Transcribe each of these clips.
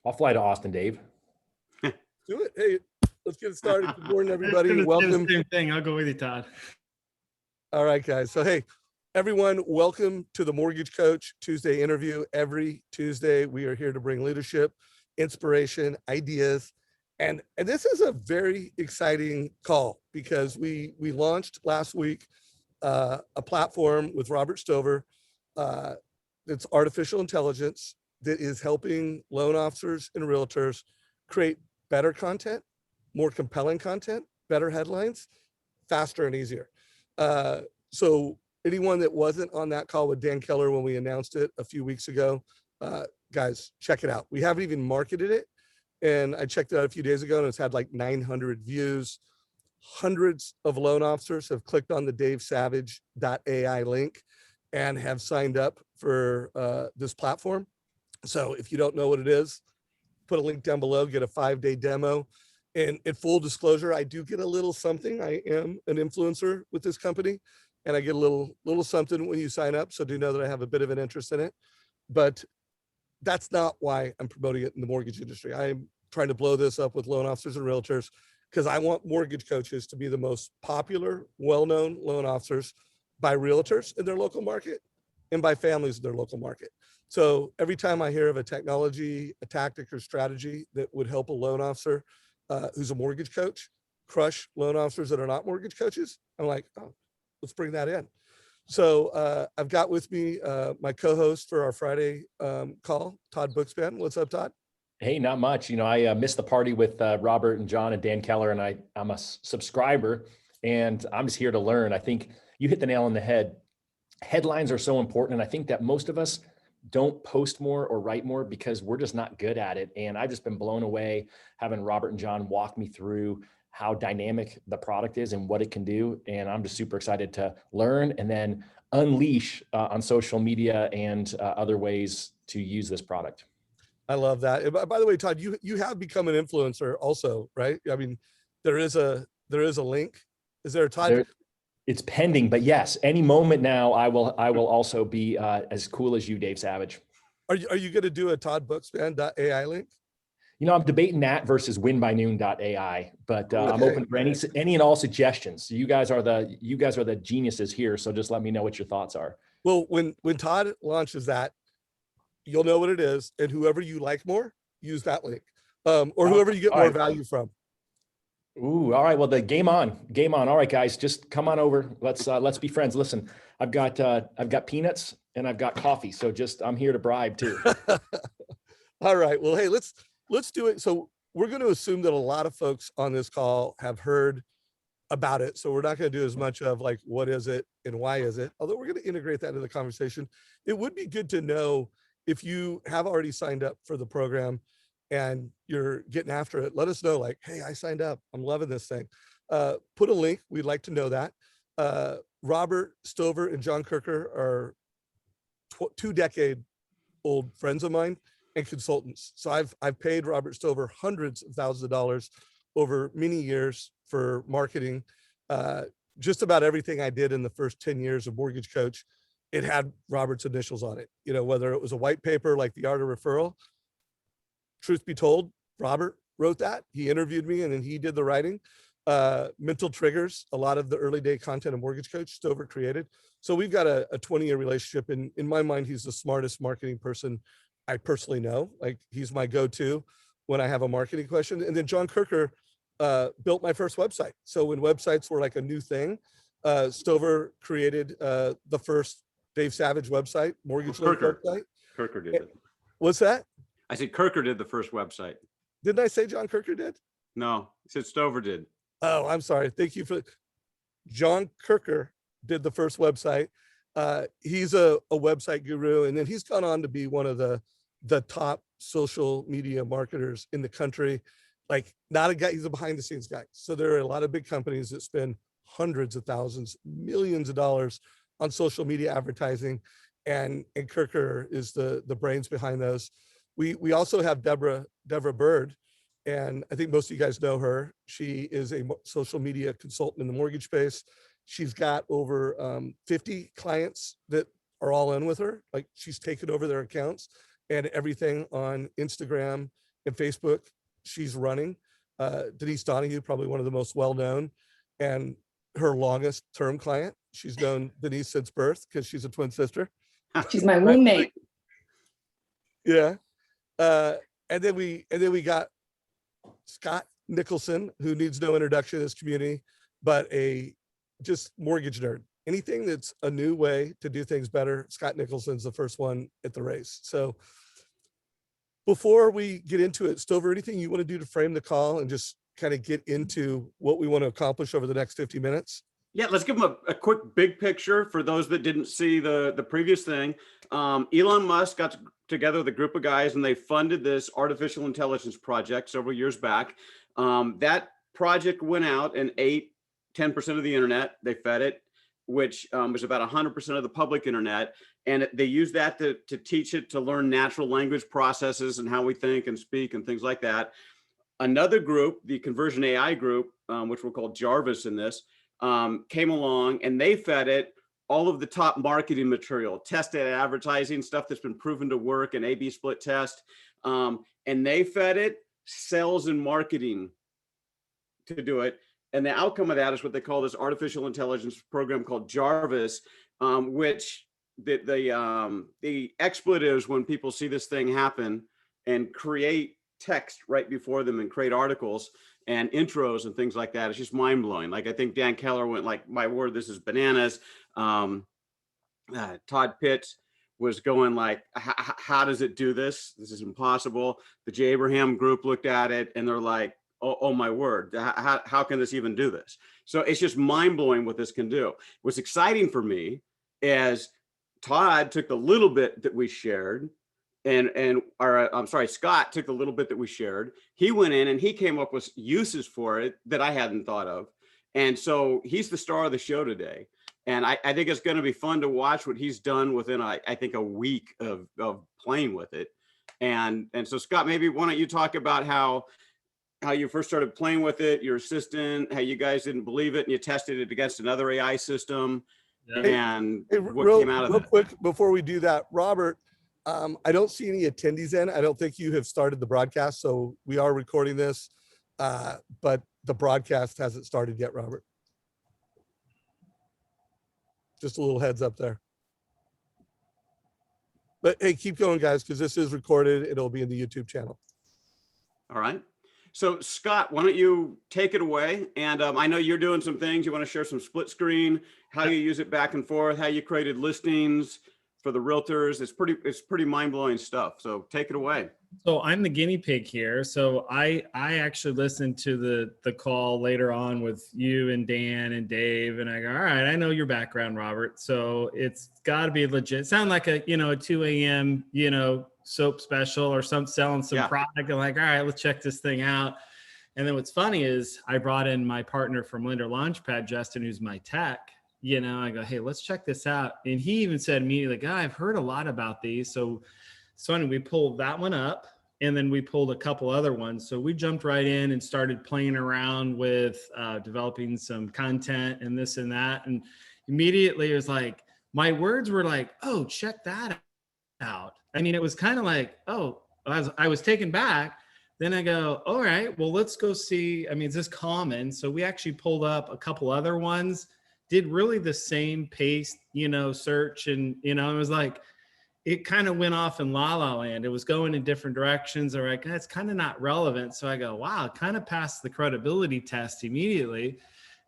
I'll fly to Austin, Dave. Do it. Hey, let's get started. Good morning, everybody. Welcome. Same thing. I'll go with you, Todd. All right, guys. So, hey, everyone, welcome to the Mortgage Coach Tuesday interview. Every Tuesday, we are here to bring leadership, inspiration, ideas. And this is a very exciting call because we launched last week a platform with Robert Stover. It's artificial intelligence that is helping loan officers and realtors create better content, more compelling content, better headlines, faster and easier. So anyone that wasn't on that call with Dan Keller when we announced it a few weeks ago, guys, check it out. We haven't even marketed it. And I checked it out a few days ago and it's had like 900 views. Hundreds of loan officers have clicked on the davesavage.ai link and have signed up for this platform. So if you don't know what it is, put a link down below, get a 5-day demo. And in full disclosure, I do get a little something. I am an influencer with this company and I get a little something when you sign up. So do know that I have a bit of an interest in it, but that's not why I'm promoting it in the mortgage industry. I'm trying to blow this up with loan officers and realtors because I want mortgage coaches to be the most popular, well-known loan officers by realtors in their local market and by families in their local market. So every time I hear of a technology, a tactic or strategy that would help a loan officer who's a mortgage coach crush loan officers that are not mortgage coaches, I'm like, oh, let's bring that in. So I've got with me my co-host for our Friday call, Todd Bookspan. What's up, Todd? Hey, not much. You know, I missed the party with Robert and John and Dan Keller, and I'm a subscriber, and I'm just here to learn. I think you hit the nail on the head. Headlines are so important, and I think that most of us don't post more or write more because we're just not good at it. And I've just been blown away having Robert and John walk me through how dynamic the product is and what it can do. And I'm just super excited to learn and then unleash on social media and other ways to use this product. I love that. By the way, Todd, you have become an influencer also, right? I mean, there is a link. Is there a Todd? It's pending, but yes, any moment now, I will also be as cool as you, Dave Savage. Are you going to do a Todd Bookspan.ai link? You know, I'm debating that versus winbynoon.ai, but I'm open for any and all suggestions. You guys are the geniuses here, so just let me know what your thoughts are. Well, when Todd launches that, you'll know what it is, and whoever you like more, use that link, or whoever you get more value from. Ooh, all right. Well, the game on. All right, guys, just come on over. Let's be friends. Listen, I've got peanuts and I've got coffee, so I'm here to bribe too. All right. Well, hey, let's do it. So we're going to assume that a lot of folks on this call have heard about it. So we're not going to do as much of like, what is it and why is it? Although we're going to integrate that into the conversation. It would be good to know if you have already signed up for the program and you're getting after it, let us know like, hey, I signed up. I'm loving this thing. Put a link. We'd like to know that. Robert Stover and John Kirker are 2-decade-old friends of mine and consultants. So I've paid Robert Stover hundreds of thousands of dollars over many years for marketing. Just about everything I did in the first 10 years of Mortgage Coach, it had Robert's initials on it. You know, whether it was a white paper like The Art of Referral. Truth be told, Robert wrote that. He interviewed me and then he did the writing. Mental Triggers, a lot of the early day content of Mortgage Coach Stover created. So we've got a 20-year relationship. And in my mind, he's the smartest marketing person I personally know. Like he's my go-to when I have a marketing question. And then John Kirker built my first website. So when websites were like a new thing, Stover created the first Dave Savage website, mortgage website. Kirker did it. What's that? I said Kirker did the first website. Didn't I say John Kirker did? No, I said Stover did. Oh, I'm sorry. Thank you for John Kirker did the first website. He's a website guru, and then he's gone on to be one of the top social media marketers in the country. Like not a guy, he's a behind the scenes guy. So there are a lot of big companies that spend hundreds of thousands, millions of dollars on social media advertising. And Kirker is the brains behind those. We also have Deborah Bird, and I think most of you guys know her. She is a social media consultant in the mortgage space. She's got over 50 clients that are all in with her. Like she's taken over their accounts and everything on Instagram and Facebook she's running. Denise Donahue, probably one of the most well-known, and her longest term client. She's known Denise since birth because she's a twin sister. She's my roommate. Yeah. And then we got Scott Nicholson, who needs no introduction in this community, but a just mortgage nerd. Anything that's a new way to do things better, Scott Nicholson's the first one at the race. So before we get into it, Stover, anything you want to do to frame the call and just kind of get into what we want to accomplish over the next 50 minutes? Yeah, let's give them a quick big picture for those that didn't see the previous thing. Elon Musk got together with a group of guys and they funded this artificial intelligence project several years back. That project went out and ate 10% of the internet. They fed it, which was about 100% of the public internet. And they used that to teach it to learn natural language processes and how we think and speak and things like that. Another group, the Conversion AI group, which we'll call Jarvis in this, came along and they fed it all of the top marketing material, tested advertising, stuff that's been proven to work, an A/B split test. And they fed it sales and marketing to do it. And the outcome of that is what they call this artificial intelligence program called Jarvis, which the expletives when people see this thing happen and create text right before them and create articles and intros and things like that. It's just mind blowing. Like, I think Dan Keller went like, my word, this is bananas. Todd Pitts was going like, how does it do this? This is impossible. The J. Abraham group looked at it and they're like, oh my word, how can this even do this? So it's just mind blowing what this can do. What's exciting for me is Todd took the little bit that we shared Scott took the little bit that we shared. He went in and he came up with uses for it that I hadn't thought of. And so he's the star of the show today. And I think it's going to be fun to watch what he's done within, I think, a week of playing with it. And so, Scott, maybe why don't you talk about how you first started playing with it, your assistant, how you guys didn't believe it and you tested it against another AI system, and what came out of it. Real quick, before we do that, Robert, I don't see any attendees in. I don't think you have started the broadcast, so we are recording this, but the broadcast hasn't started yet, Robert. Just a little heads up there. But hey, keep going, guys, because this is recorded. It'll be in the YouTube channel. All right. So Scott, why don't you take it away? And I know you're doing some things. You want to share some split screen, how you use it back and forth, how you created listings for the realtors. It's pretty mind-blowing stuff. So take it away. So I'm the guinea pig here. So I actually listened to the call later on with you and Dan and Dave, and I go, all right, I know your background, Robert. So it's got to be legit. Sound like a 2 a.m. soap special or selling some product. I'm like, all right, let's check this thing out. And then what's funny is I brought in my partner from Lender Launchpad, Justin, who's my tech. I go, hey, let's check this out. And he even said immediately, like, I've heard a lot about these. So anyway, we pulled that one up and then we pulled a couple other ones. So we jumped right in and started playing around with developing some content and this and that. And immediately it was like, my words were like, oh, check that out. I mean, it was kind of like, oh, I was taken back. Then I go, all right, well, let's go see. I mean, is this common? So we actually pulled up a couple other ones, did really the same pace, search. And, it was like, it kind of went off in la la land. It was going in different directions. They're like, that's kind of not relevant. So I go, wow, it kind of passed the credibility test immediately.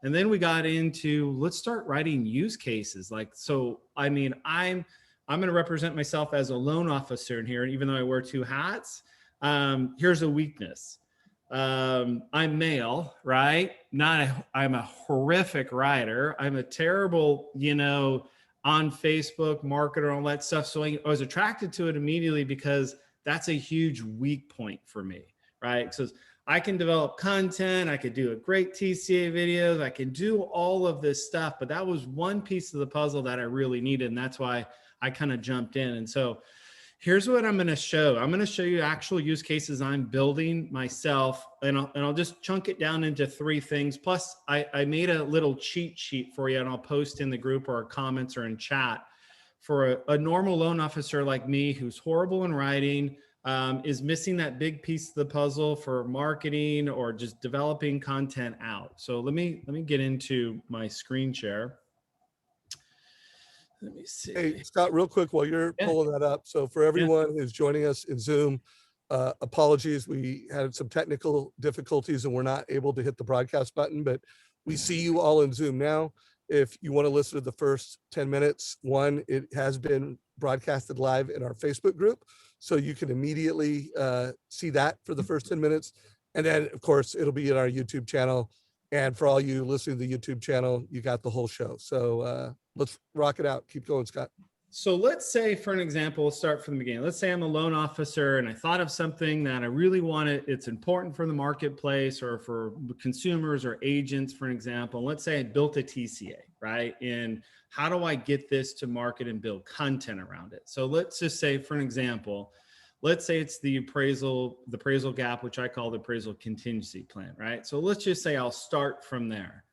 And then we got into, let's start writing use cases. I mean, I'm going to represent myself as a loan officer in here. And even though I wear two hats, here's a weakness. I'm male, right? I'm a horrific writer. I'm a terrible, on Facebook marketer, all that stuff. So I was attracted to it immediately because that's a huge weak point for me, right? So I can develop content. I could do a great TCA videos. I can do all of this stuff, but that was one piece of the puzzle that I really needed. And that's why I kind of jumped in. And so here's what I'm going to show. I'm going to show you actual use cases I'm building myself, and I'll just chunk it down into 3 things. Plus, I made a little cheat sheet for you, and I'll post in the group or comments or in chat for a normal loan officer like me who's horrible in writing. is missing that big piece of the puzzle for marketing or just developing content out. So let me get into my screen share. Let me see. Hey, Scott, real quick while you're Yeah. pulling that up. So for everyone who's joining us in Zoom, apologies, we had some technical difficulties and we're not able to hit the broadcast button, but we see you all in Zoom now. If you want to listen to the first 10 minutes, one, it has been broadcasted live in our Facebook group. So you can immediately see that for the first 10 minutes. And then, of course, it'll be in our YouTube channel. And for all you listening to the YouTube channel, you got the whole show. So let's rock it out. Keep going, Scott. So let's say, for an example, we'll start from the beginning. Let's say I'm a loan officer and I thought of something that I really wanted. It's important for the marketplace or for consumers or agents, for an example. Let's say I built a TCA, right? And how do I get this to market and build content around it? So let's just say, for an example, let's say it's the appraisal gap, which I call the appraisal contingency plan, right? So let's just say I'll start from there.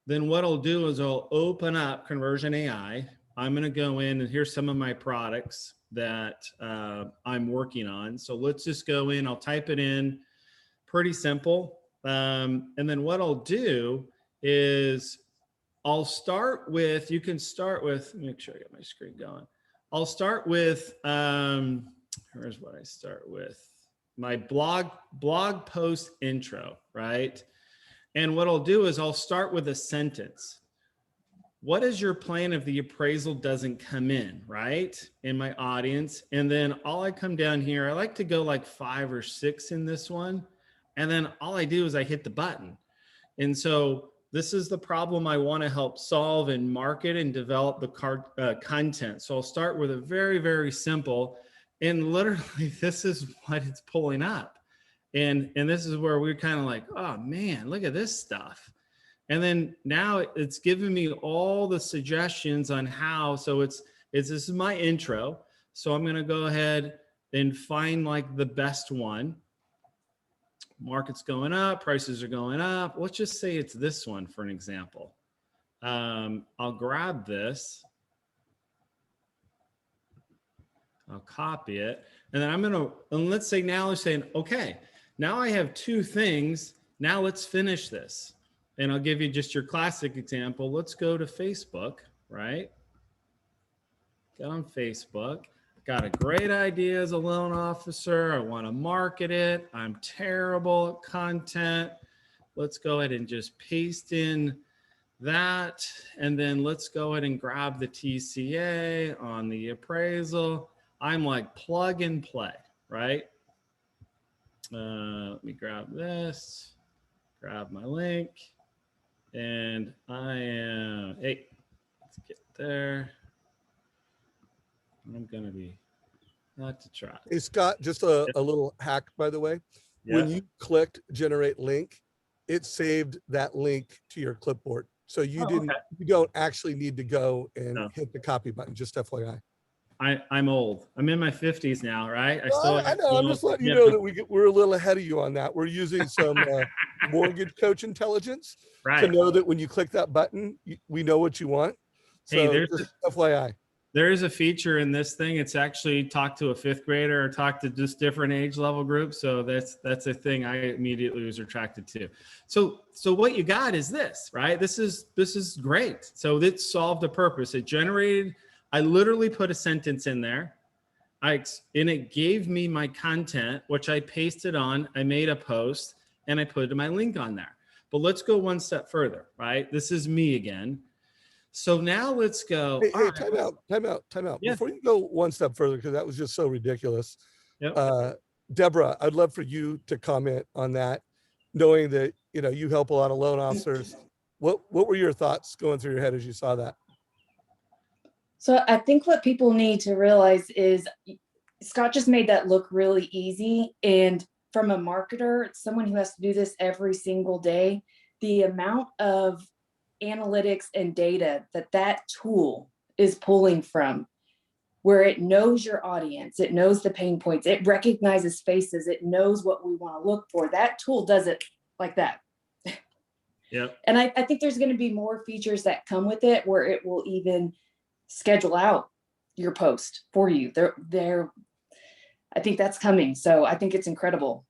Then what I'll do is I'll open up Conversion AI. I'm going to go in and here's some of my products that I'm working on. So let's just go in, I'll type it in, pretty simple. And then what I'll do is I'll start with, you can start with, make sure I get my screen going. I'll start with, here's what I start with, my blog post intro, right? And what I'll do is I'll start with a sentence. What is your plan if the appraisal doesn't come in, right? In my audience. And then all I come down here, I like to go like 5 or 6 in this one. And then all I do is I hit the button. And so this is the problem I want to help solve and market and develop the content. So I'll start with a very, very simple, and literally this is what it's pulling up. And this is where we're kind of like, oh man, look at this stuff. And then now it's giving me all the suggestions on how, so this is my intro. So I'm going to go ahead and find like the best one. Market's going up, prices are going up. Let's just say it's this one for an example. I'll grab this. I'll copy it. And then and let's say now we're saying, okay, now I have 2 things. Now let's finish this. And I'll give you just your classic example. Let's go to Facebook, right? Get on Facebook. Got a great idea as a loan officer. I want to market it. I'm terrible at content. Let's go ahead and just paste in that. And then let's go ahead and grab the TCA on the appraisal. I'm like plug and play, right? Let me grab this, grab my link. And I am, hey, let's get there. I'm going to be, not to try. Hey, Scott, just a little hack, by the way. Yeah. When you clicked generate link, it saved that link to your clipboard. So you you don't actually need to go and hit the copy button, just FYI. I'm old. I'm in my 50s now, right? I know. I'm just letting you know that we're a little ahead of you on that. We're using some mortgage coach intelligence to know that when you click that button, we know what you want. So hey, there's just FYI. There is a feature in this thing. It's actually talk to a 5th grader or talk to just different age level groups. So that's a thing I immediately was attracted to. So what you got is this, right? This is great. So it solved a purpose. It generated, I literally put a sentence in there. And it gave me my content, which I pasted on. I made a post and I put my link on there. But let's go one step further, right? This is me again. So now let's go. Hey, time out. Yeah. Before you go one step further, because that was just so ridiculous. Yep. Deborah, I'd love for you to comment on that, knowing that, you help a lot of loan officers. What were your thoughts going through your head as you saw that? So I think what people need to realize is Scott just made that look really easy. And from a marketer, someone who has to do this every single day, the amount of analytics and data that tool is pulling from, where it knows your audience, it knows the pain points, it recognizes faces, it knows what we want to look for. That tool does it like that. Yep. And I think there's going to be more features that come with it where it will even schedule out your post for you. I think that's coming. So I think it's incredible.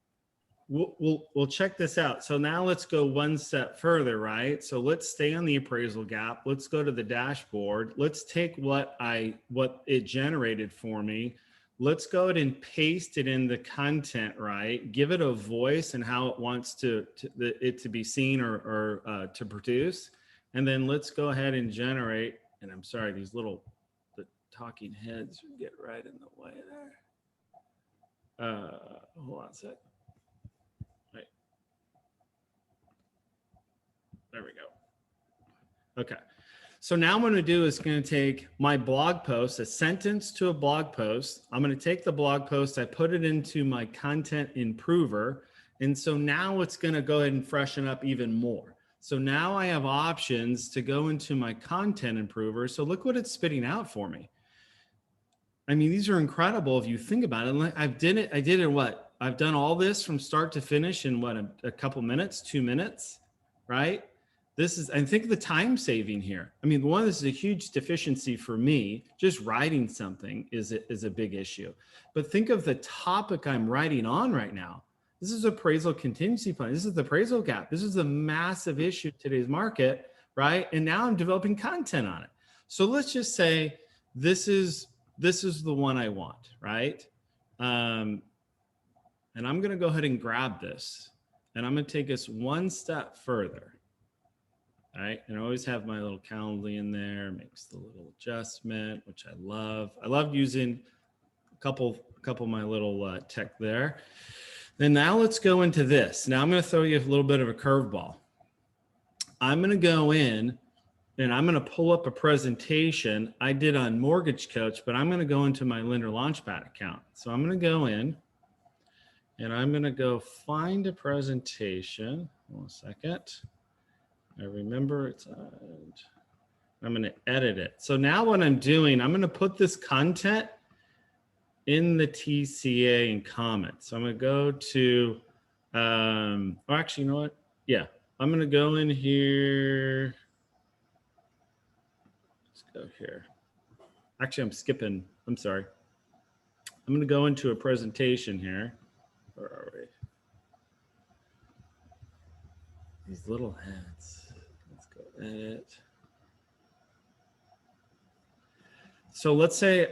We'll check this out. So now let's go one step further, right? So let's stay on the appraisal gap. Let's go to the dashboard. Let's take what it generated for me. Let's go ahead and paste it in the content, right? Give it a voice and how it wants it to be seen or to produce. And then let's go ahead and generate. And I'm sorry, the talking heads get right in the way there. Hold on a sec. Right. There we go. Okay. So now what I'm going to do is going to take my blog post, a sentence to a blog post. I'm going to take the blog post, I put it into my content improver. And so now it's going to go ahead and freshen up even more. So now I have options to go into my content improver. So look what it's spitting out for me. I mean, these are incredible if you think about it. I did it what? I've done all this from start to finish in what, a couple minutes, 2 minutes, right? I think the time saving here. I mean, this is a huge deficiency for me. Just writing something is a big issue. But think of the topic I'm writing on right now. This is appraisal contingency plan. This is the appraisal gap. This is a massive issue in today's market, right? And now I'm developing content on it. So let's just say this is the one I want, right? And I'm going to go ahead and grab this, and I'm going to take us one step further. All right. And I always have my little Calendly in there, makes the little adjustment, which I love. I love using a couple of my little tech there. Then now let's go into this. Now I'm going to throw you a little bit of a curveball. I'm going to go in and I'm going to pull up a presentation I did on Mortgage Coach, but I'm going to go into my Lender Launchpad account. So I'm going to go in and I'm going to go find a presentation. One second. I remember it's I'm going to edit it. So now what I'm doing, I'm going to put this content in the TCA and comments. So I'm going to go to, actually, you know what? Yeah, I'm going to go in here. Let's go here. Actually, I'm skipping. I'm sorry. I'm going to go into a presentation here. Where are we? These little heads. Let's go edit. So let's say,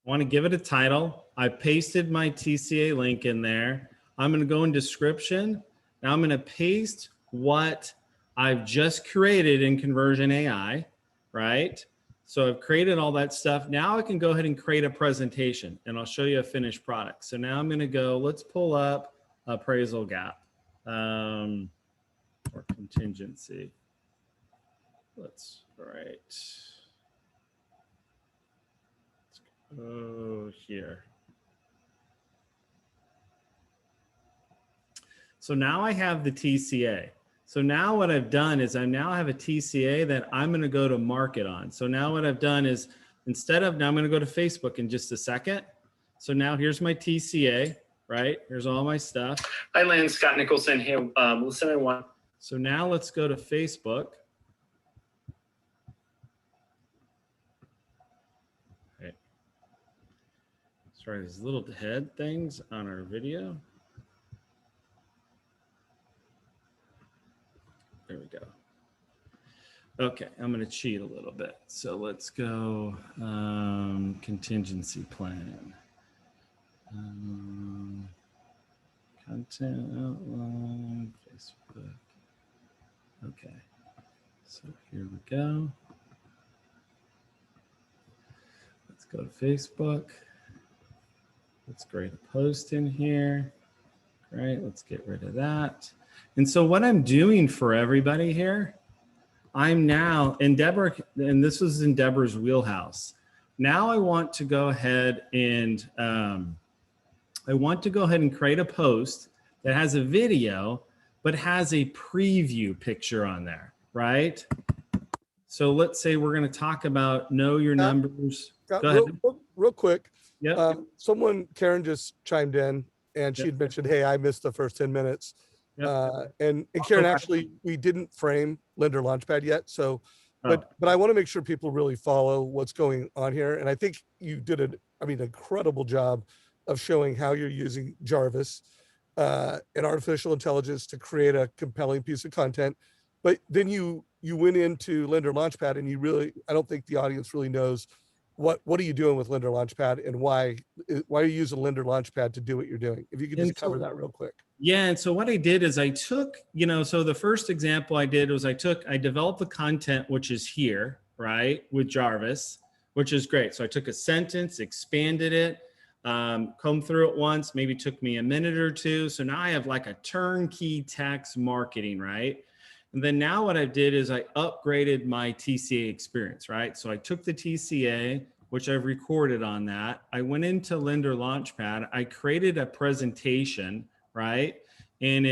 want to give it a title. I pasted my TCA link in there. I'm going to go in description. Now I'm going to paste what I've just created in Conversion AI, right? So I've created all that stuff. Now I can go ahead and create a presentation and I'll show you a finished product. So now I'm going to go, let's pull up appraisal gap or contingency. Let's, right. Oh, here. So now I have the TCA. So now what I've done is I now have a TCA that I'm going to go to market on. So now what I've done is now I'm going to go to Facebook in just a second. So now here's my TCA, right? Here's all my stuff. Hi, Lynn, Scott Nicholson here. Listen, I want. So now let's go to Facebook. Okay. Let's try these little head things on our video. There we go. Okay, I'm going to cheat a little bit. So let's go contingency plan. Content outline, Facebook. Okay, so here we go. Let's go to Facebook. Let's create a post in here. Great, let's get rid of that. And so what I'm doing for everybody here, I'm now in Deborah, and this was in Deborah's wheelhouse. Now I want to go ahead and create a post that has a video, but has a preview picture on there, right? So let's say we're going to talk about know your numbers. Go ahead. Real quick. Yep. Karen just chimed in and she Yep. had mentioned, hey, I missed the first 10 minutes. Yep. And Karen, Okay. actually, we didn't frame Lender Launchpad yet. So, Oh. but I want to make sure people really follow what's going on here. And I think you did an incredible job of showing how you're using Jarvis and artificial intelligence to create a compelling piece of content. But then you went into Lender Launchpad, and I don't think the audience really knows what are you doing with Lender Launchpad, and why are you using Lender Launchpad to do what you're doing? If you could just And so- cover that real quick. Yeah, and so what I did is I took, so the first example I did was I developed the content, which is here, right, with Jarvis, which is great. So I took a sentence, expanded it, combed through it once, maybe took me a minute or two. So now I have like a turnkey text marketing, right? And then now what I did is I upgraded my TCA experience, right? So I took the TCA, which I've recorded on that. I went into Lender Launchpad. I created a presentation, right? And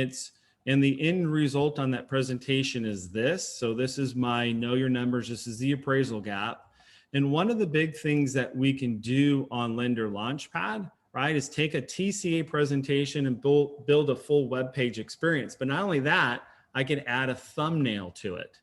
the end result on that presentation is this. So this is my know your numbers. This is the appraisal gap. And one of the big things that we can do on Lender Launchpad, right, is take a TCA presentation and build a full web page experience. But not only that, I can add a thumbnail to it.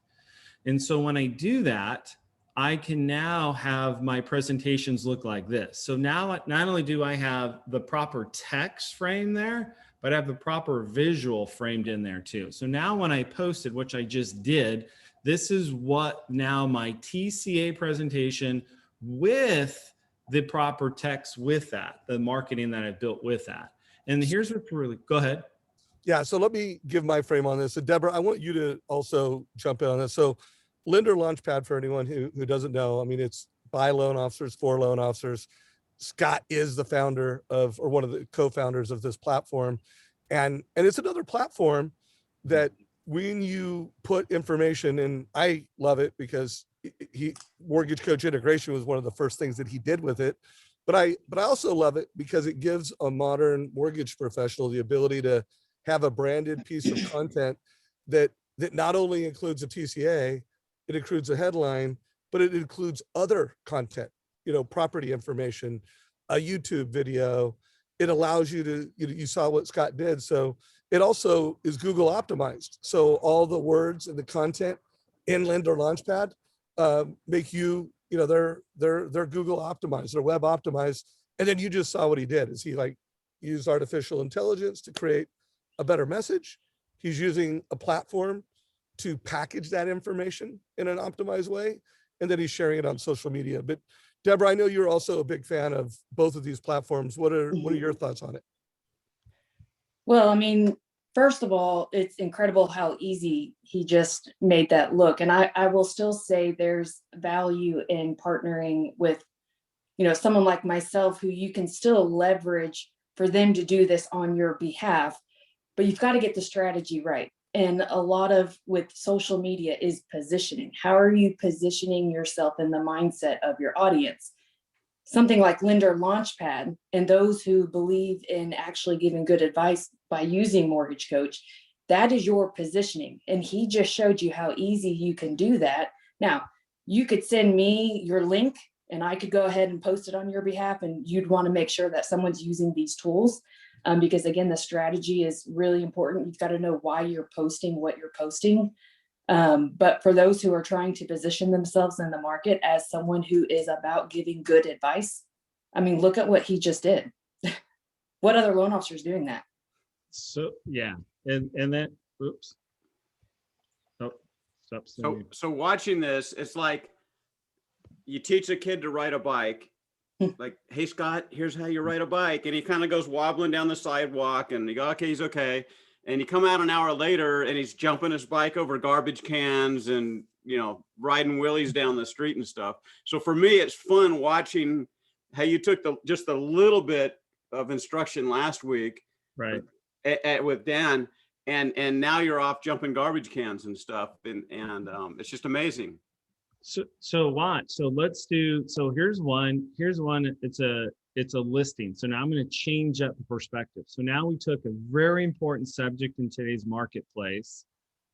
And so when I do that, I can now have my presentations look like this. So now not only do I have the proper text frame there, but I have the proper visual framed in there too. So now when I posted, which I just did, this is what now my TCA presentation with the proper text with that, the marketing that I built with that. And here's what's really, go ahead. Yeah, so let me give my frame on this. So Deborah, I want you to also jump in on this. So Lender Launchpad, for anyone who doesn't know, I mean, it's by loan officers, for loan officers. Scott is the founder of, or one of the co-founders of this platform. And it's another platform that when you put information, and I love it because Mortgage Coach integration was one of the first things that he did with it. But I also love it because it gives a modern mortgage professional the ability to have a branded piece of content that not only includes a TCA, it includes a headline, but it includes other content, property information, a YouTube video. It allows you to, you saw what Scott did. So it also is Google optimized. So all the words and the content in Lender Launchpad make you, they're Google optimized, they're web optimized. And then you just saw what he did is he used artificial intelligence to create a better message. He's using a platform to package that information in an optimized way, and then he's sharing it on social media. But Deborah, I know you're also a big fan of both of these platforms. What are your thoughts on it? Well, I mean, first of all, it's incredible how easy he just made that look. And I will still say there's value in partnering with, someone like myself who you can still leverage for them to do this on your behalf, but you've got to get the strategy right. And a lot of with social media is positioning. How are you positioning yourself in the mindset of your audience? Something like Lender Launchpad and those who believe in actually giving good advice by using Mortgage Coach, that is your positioning. And he just showed you how easy you can do that. Now, you could send me your link and I could go ahead and post it on your behalf, and you'd want to make sure that someone's using these tools. Because again, the strategy is really important. You've got to know why you're posting what you're posting. But for those who are trying to position themselves in the market as someone who is about giving good advice, I mean, look at what he just did. What other loan officer is doing that? So, yeah. And then, oops. Oh, stop. So watching this, it's like you teach a kid to ride a bike. Like, hey, Scott, here's how you ride a bike. And he kind of goes wobbling down the sidewalk and you go, okay, he's okay. And you come out an hour later and he's jumping his bike over garbage cans and, riding wheelies down the street and stuff. So for me, it's fun watching how you took just a little bit of instruction last week, right, with Dan, and now you're off jumping garbage cans and stuff. And it's just amazing. So watch. So here's one. It's a listing. So now I'm going to change up the perspective. So now we took a very important subject in today's marketplace.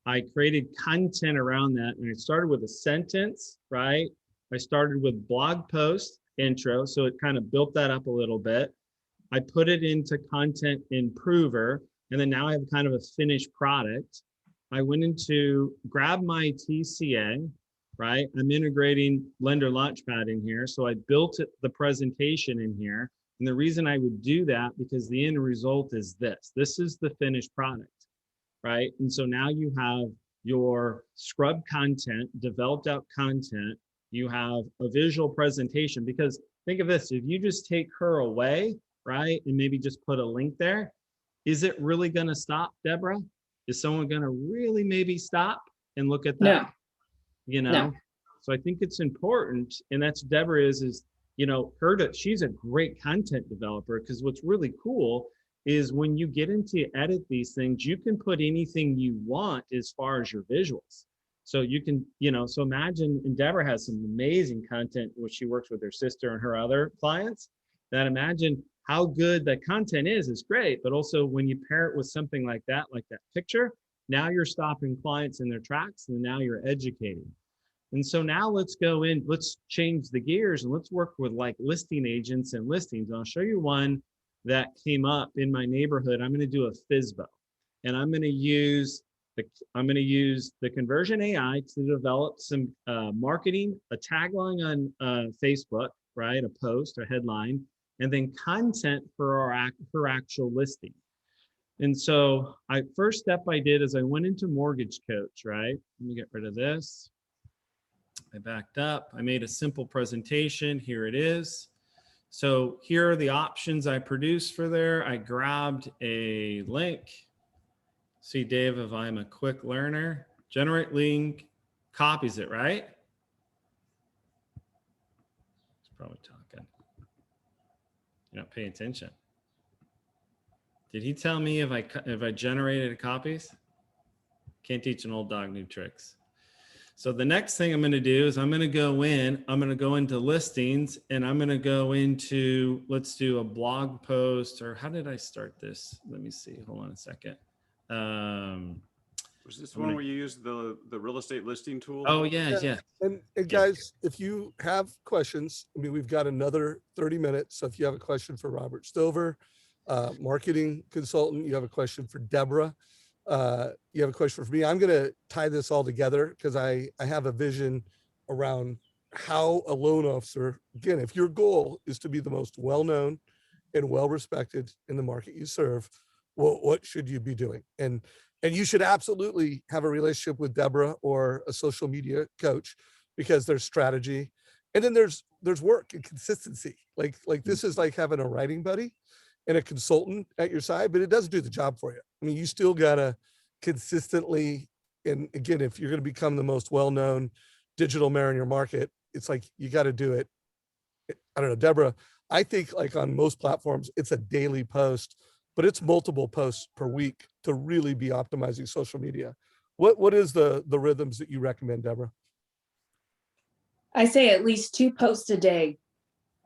I created content around that, and I started with a sentence, right? I started with blog post intro. So it kind of built that up a little bit. I put it into Content Improver, and then now I have kind of a finished product. I went into grab my TCA, right? I'm integrating Lender Launchpad in here. So I built the presentation in here. And the reason I would do that, because the end result is this. This is the finished product, right? And so now you have your scrub content, developed out content. You have a visual presentation, because think of this, if you just take her away, right, and maybe just put a link there, is it really going to stop, Deborah? Is someone going to really maybe stop and look at that? No. You know? No. So I think it's important, and that's Deborah is, you know, she's a great content developer, because what's really cool is when you get into edit these things, you can put anything you want as far as your visuals. So you can, you know, so imagine, and Deborah has some amazing content where she works with her sister and her other clients, that imagine how good the content is great, but also when you pair it with something like that picture, now you're stopping clients in their tracks, and now you're educating. And so now let's go in, let's change the gears, and let's work with like listing agents and listings. And I'll show you one that came up in my neighborhood. I'm going to do a FSBO, and I'm going to use the Conversion AI to develop some marketing, a tagline on Facebook, right? A post, a headline, and then content for her actual listing. And so first step I did is I went into Mortgage Coach, right? Let me get rid of this. I backed up. I made a simple presentation. Here it is. So here are the options I produced for there. I grabbed a link. See, Dave, if I'm a quick learner, generate link, copies it, right? He's probably talking. You're not paying attention. Did he tell me if I generated copies? Can't teach an old dog new tricks. So the next thing I'm going to do is I'm going to go into listings, and I'm going to go into, let's do a blog post, or how did I start this? Let me see. Hold on a second. Was this one where you used the real estate listing tool? Oh yeah. And guys, if you have questions, I mean, we've got another 30 minutes. So if you have a question for Robert Stover, marketing consultant, you have a question for Deborah, you have a question for me, I'm going to tie this all together, because I have a vision around how a loan officer, again, if your goal is to be the most well-known and well-respected in the market you serve, well, what should you be doing? And you should absolutely have a relationship with Deborah or a social media coach, because there's strategy, and then there's work and consistency. Like this is like having a writing buddy and a consultant at your side, but it doesn't do the job for you. I mean, you still gotta consistently, and again, if you're gonna become the most well-known digital mayor in your market, it's like you got to do it. I don't know, Deborah, I think like on most platforms, it's a daily post, but it's multiple posts per week to really be optimizing social media. What is the rhythms that you recommend, Deborah? I say at least 2 posts a day.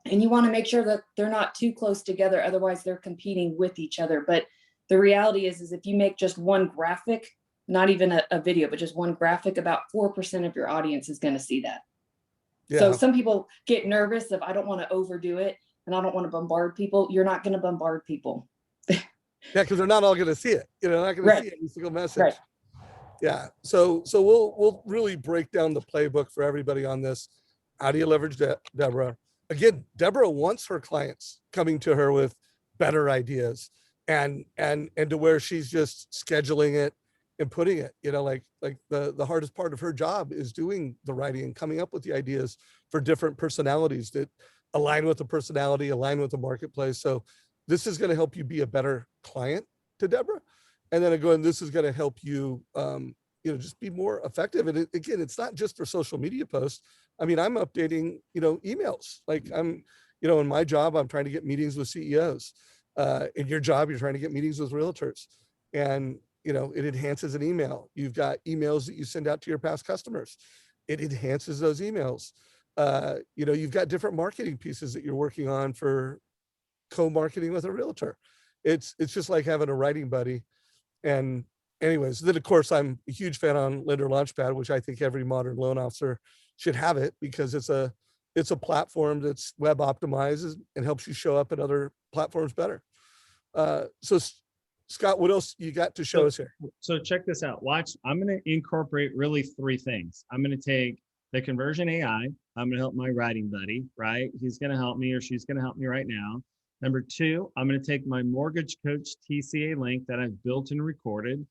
And you want to make sure that they're not too close together. Otherwise, they're competing with each other. But the reality is if you make just one graphic, not even a video, but just one graphic, about 4% of your audience is going to see that. Yeah. So some people get nervous if I don't want to overdo it and I don't want to bombard people. You're not going to bombard people. Yeah, because they're not all going to see it. You know, they're not going Right. to see every single message. Right. Yeah. So we'll really break down the playbook for everybody on this. How do you leverage Deborah? Again, Deborah wants her clients coming to her with better ideas, and to where she's just scheduling it and putting it, you know, like the hardest part of her job is doing the writing and coming up with the ideas for different personalities that align with the personality, align with the marketplace. So this is going to help you be a better client to Deborah. And then again, this is going to help you, just be more effective. And again, it's not just for social media posts. I mean, I'm updating, emails. Like I'm, in my job, I'm trying to get meetings with CEOs. In your job, you're trying to get meetings with realtors. And, it enhances an email. You've got emails that you send out to your past customers. It enhances those emails. You've got different marketing pieces that you're working on for co-marketing with a realtor. It's just like having a writing buddy. And anyways, then of course, I'm a huge fan on Lender Launchpad, which I think every modern loan officer should have it, because it's a platform that's web optimized and helps you show up in other platforms better. Scott, what else you got to show us here? So check this out. Watch, I'm going to incorporate really 3 things. I'm going to take the conversion AI. I'm going to help my writing buddy, right? He's going to help me or she's going to help me right now. Number 2, I'm going to take my mortgage coach TCA link that I've built and recorded.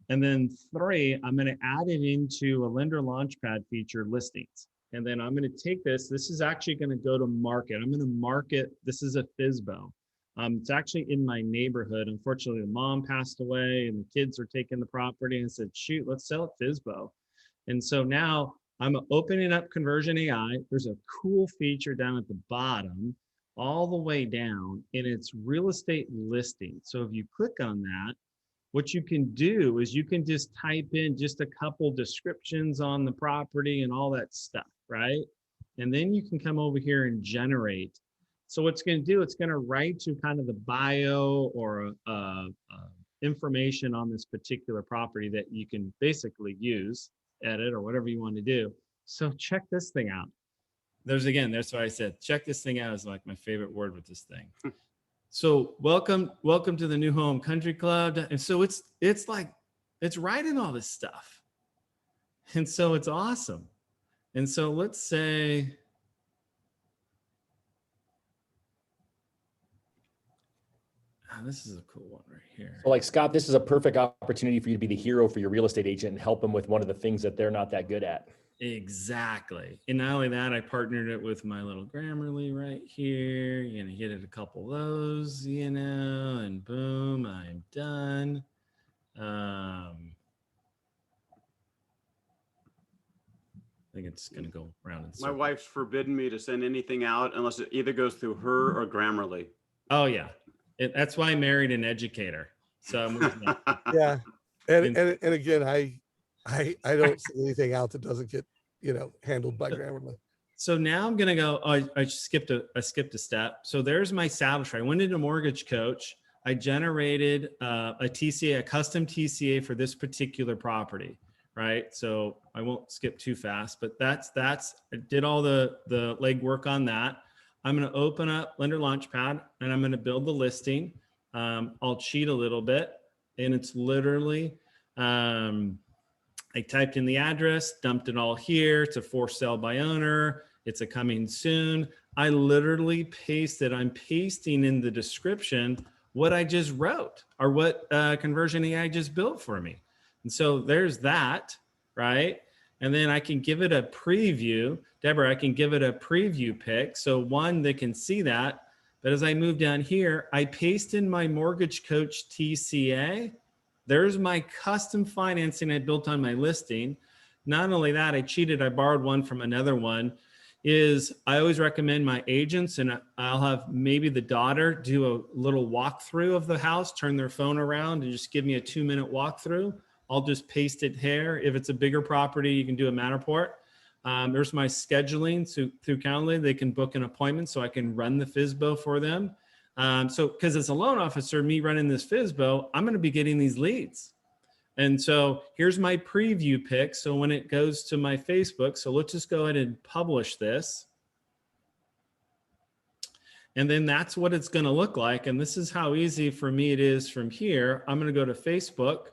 And then 3, I'm going to add it into a lender launchpad feature listings. And then I'm going to take this is actually going to go to market. I'm going to market, this is a FSBO. It's actually in my neighborhood. Unfortunately, the mom passed away and the kids are taking the property and said, shoot, let's sell it FSBO. And so now I'm opening up Conversion AI. There's a cool feature down at the bottom, all the way down, and it's real estate listing. So if you click on that, what you can do is you can just type in just a couple descriptions on the property and all that stuff, right? And then you can come over here and generate. So what's going to do, it's going to write you kind of the bio or information on this particular property that you can basically use, edit, or whatever you want to do. So check this thing out. That's what I said. Check this thing out is like my favorite word with this thing. So welcome to the New Home Country Club. And so it's writing all this stuff. And so it's awesome. And so let's say, this is a cool one right here. So like Scott, this is a perfect opportunity for you to be the hero for your real estate agent and help them with one of the things that they're not that good at. Exactly. And not only that, I partnered it with my little Grammarly right here. You're going to hit it a couple of those, and boom, I'm done. I think it's going to go around. My wife's forbidden me to send anything out unless it either goes through her or Grammarly. Oh yeah. That's why I married an educator. So I'm Yeah. And again, I don't see anything out that doesn't get, handled by Grammarly. So now I'm gonna go. Oh, I skipped a step. So there's my salvage tray. I went into Mortgage Coach. I generated a TCA, a custom TCA for this particular property, right? So I won't skip too fast, but that's I did all the legwork on that. I'm gonna open up Lender Launchpad and I'm gonna build the listing. I'll cheat a little bit, and it's literally. I typed in the address, dumped it all here. It's a for sale by owner. It's a coming soon. I literally pasted, I'm pasting in the description what I just wrote or what Conversion AI just built for me. And so there's that, right? And then I can give it a preview. Deborah, I can give it a preview pic. So one, they can see that. But as I move down here, I paste in my Mortgage Coach TCA. There's my custom financing I built on my listing. Not only that, I cheated. I borrowed one from another one. I always recommend my agents, and I'll have maybe the daughter do a little walkthrough of the house, turn their phone around and just give me a 2-minute walkthrough. I'll just paste it here. If it's a bigger property, you can do a Matterport. There's my scheduling. So through Calendly, they can book an appointment so I can run the FSBO for them. So, because as a loan officer, me running this FSBO, I'm going to be getting these leads. And so here's my preview pic. So when it goes to my Facebook, so let's just go ahead and publish this. And then that's what it's going to look like. And this is how easy for me it is from here. I'm going to go to Facebook.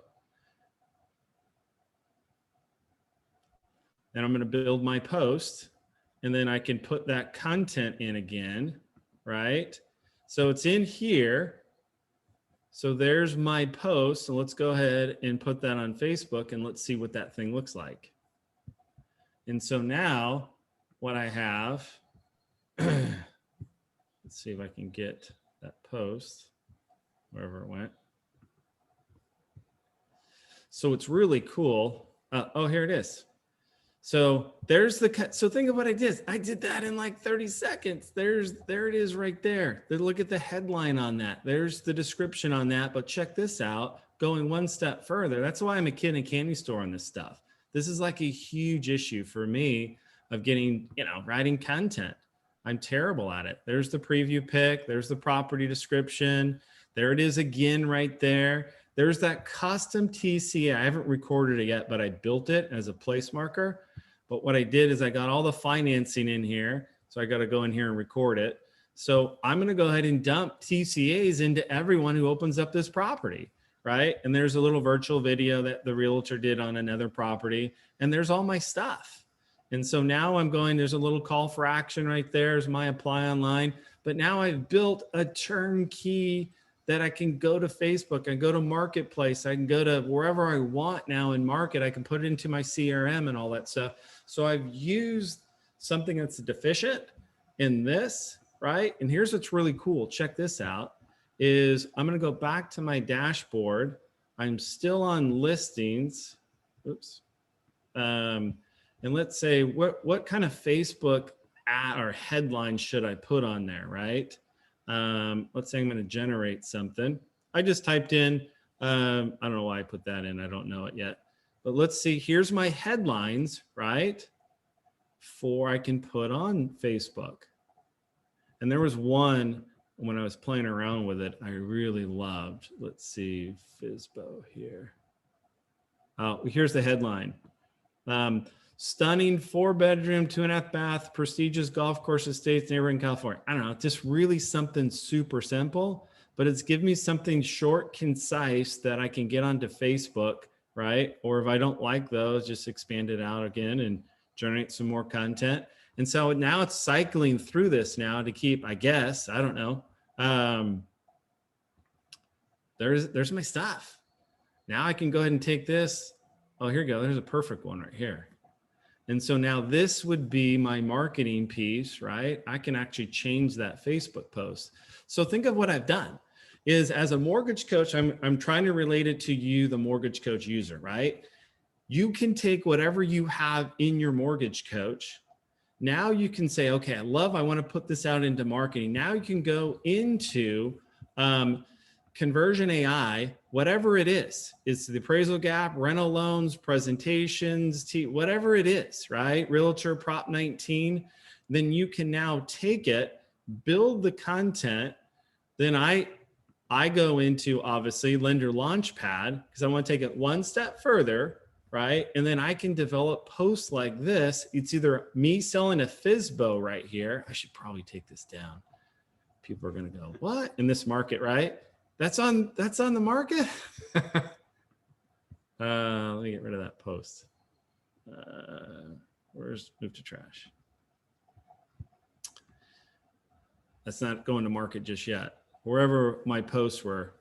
And I'm going to build my post. And then I can put that content in again, right? So it's in here. So there's my post. So let's go ahead and put that on Facebook and let's see what that thing looks like. And so now what I have, let's see if I can get that post wherever it went. So it's really cool. Oh, here it is. So there's so think of what I did. I did that in like 30 seconds. There it is right there. Look at the headline on that. There's the description on that. But check this out, going one step further. That's why I'm a kid in a candy store on this stuff. This is like a huge issue for me of getting, writing content. I'm terrible at it. There's the preview pic. There's the property description. There it is again right there. There's that custom TCA. I haven't recorded it yet, but I built it as a place marker. But what I did is I got all the financing in here. So I got to go in here and record it. So I'm going to go ahead and dump TCAs into everyone who opens up this property, right? And there's a little virtual video that the realtor did on another property, and there's all my stuff. And so now I'm going, there's a little call for action right there. There's my apply online. But now I've built a turnkey that I can go to Facebook, I can go to Marketplace, I can go to wherever I want now in market, I can put it into my CRM and all that stuff. So I've used something that's deficient in this, right? And here's what's really cool. Check this out, is I'm going to go back to my dashboard. I'm still on listings. Oops. And let's say what kind of Facebook ad or headline should I put on there, right? Let's say I'm going to generate something. I just typed in, I don't know why I put that in. I don't know it yet, but let's see, here's my headlines, right? I can put on Facebook. And there was one when I was playing around with it, I really loved. Let's see, Fizbo here. Oh, here's the headline. Stunning 4-bedroom, 2.5 bath, prestigious golf course estates neighboring California. I don't know, just really something super simple, but it's given me something short, concise that I can get onto Facebook, right? Or if I don't like those, just expand it out again and generate some more content. And so now it's cycling through this now to keep, I guess, I don't know. There's my stuff. Now I can go ahead and take this. Oh, here we go. There's a perfect one right here. And so now this would be my marketing piece, right? I can actually change that Facebook post. So think of what I've done is as a mortgage coach, I'm trying to relate it to you, the mortgage coach user, right? You can take whatever you have in your mortgage coach. Now you can say, okay, I want to put this out into marketing. Now you can go into Conversion AI, whatever it is, it's the appraisal gap, rental loans, presentations, whatever it is, right? Realtor Prop 19, then you can now take it, build the content. Then I go into obviously Lender Launchpad because I want to take it one step further, right? And then I can develop posts like this. It's either me selling a Fizbo right here. I should probably take this down. People are going to go, what? In this market, right? That's on the market. Let me get rid of that post. Where's move to trash? That's not going to market just yet. Wherever my posts were,